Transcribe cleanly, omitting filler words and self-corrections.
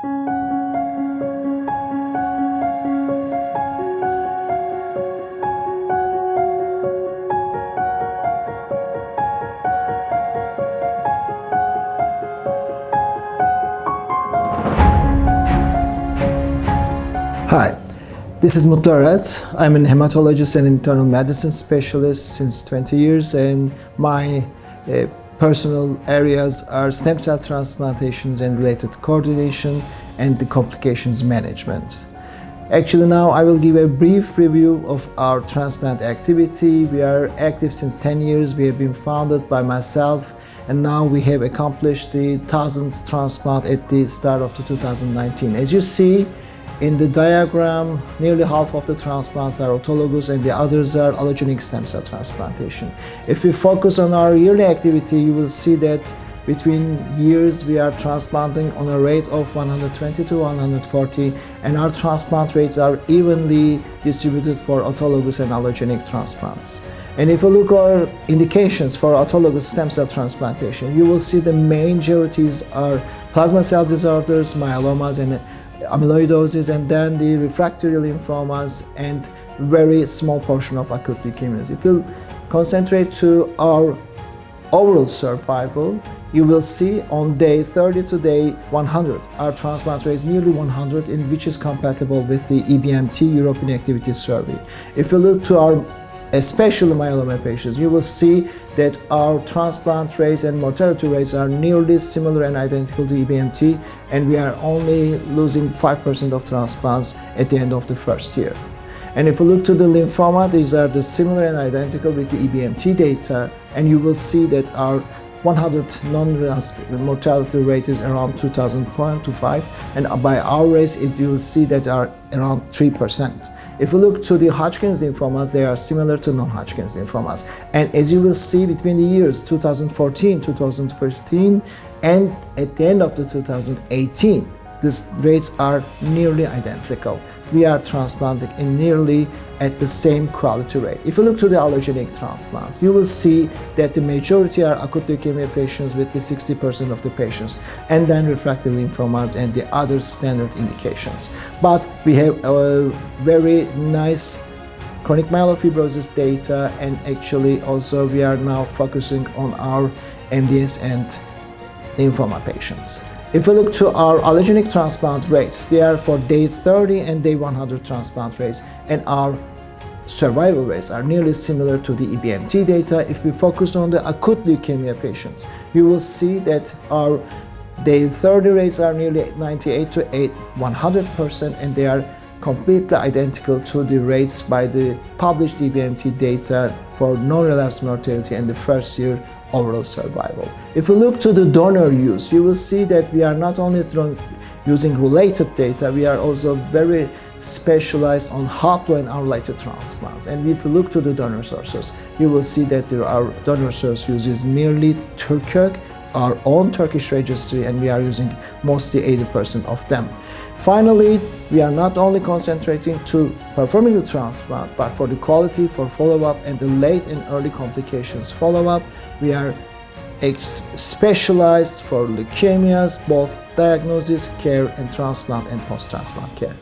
Hi, this is Mutlu Arat. I'm a hematologist and internal medicine specialist since 20 years, and my personal areas are stem cell transplantations and related coordination and the complications management. Actually, now I will give a brief review of our transplant activity. We are active since 10 years. We have been founded by myself, and now we have accomplished the 1000th transplant at the start of 2019. As you see in the diagram, nearly half of the transplants are autologous and the others are allogeneic stem cell transplantation. If we focus on our yearly activity, you will see that between years we are transplanting on a rate of 120 to 140, and our transplant rates are evenly distributed for autologous and allogeneic transplants. And if you look at our indications for autologous stem cell transplantation, you will see the majorities are plasma cell disorders, myelomas, and amyloidosis, and then the refractory lymphomas and very small portion of acute leukemias. If you concentrate to our overall survival, you will see on day 30 to day 100, our transplant rate is nearly 100, in which is compatible with the EBMT European Activity Survey. If you look to our especially myeloma patients, you will see that our transplant rates and mortality rates are nearly similar and identical to EBMT, and we are only losing 5% of transplants at the end of the first year. And if you look to the lymphoma, these are the similar and identical with the EBMT data, and you will see that our 100 non-relapse mortality rate is around 2,000.25, and by our rates, you will see that are around 3%. If you look to the Hodgkin's lymphomas, they are similar to non-Hodgkin's lymphomas. And as you will see between the years 2014, 2015, and at the end of the 2018, these rates are nearly identical. We are transplanting in nearly at the same quality rate. If you look to the allogeneic transplants, you will see that the majority are acute leukemia patients with the 60% of the patients, and then refractory lymphomas and the other standard indications. But we have a very nice chronic myelofibrosis data, and actually also we are now focusing on our MDS and lymphoma patients. If we look to our allogeneic transplant rates, they are for day 30 and day 100 transplant rates, and our survival rates are nearly similar to the EBMT data. If we focus on the acute leukemia patients, you will see that our day 30 rates are nearly 98 to 100%, and they are completely identical to the rates by the published EBMT data for non-relapse mortality and the first year overall survival. If you look to the donor use, you will see that we are not only using related data, we are also very specialized on haplo and unrelated transplants. And if you look to the donor sources, you will see that our donor source use is merely Turkic, our own Turkish registry, and we are using mostly 80% of them. Finally, we are not only concentrating to performing the transplant, but for the quality, for follow-up, and the late and early complications follow-up, we are specialized for leukemias, both diagnosis, care, and transplant and post-transplant care.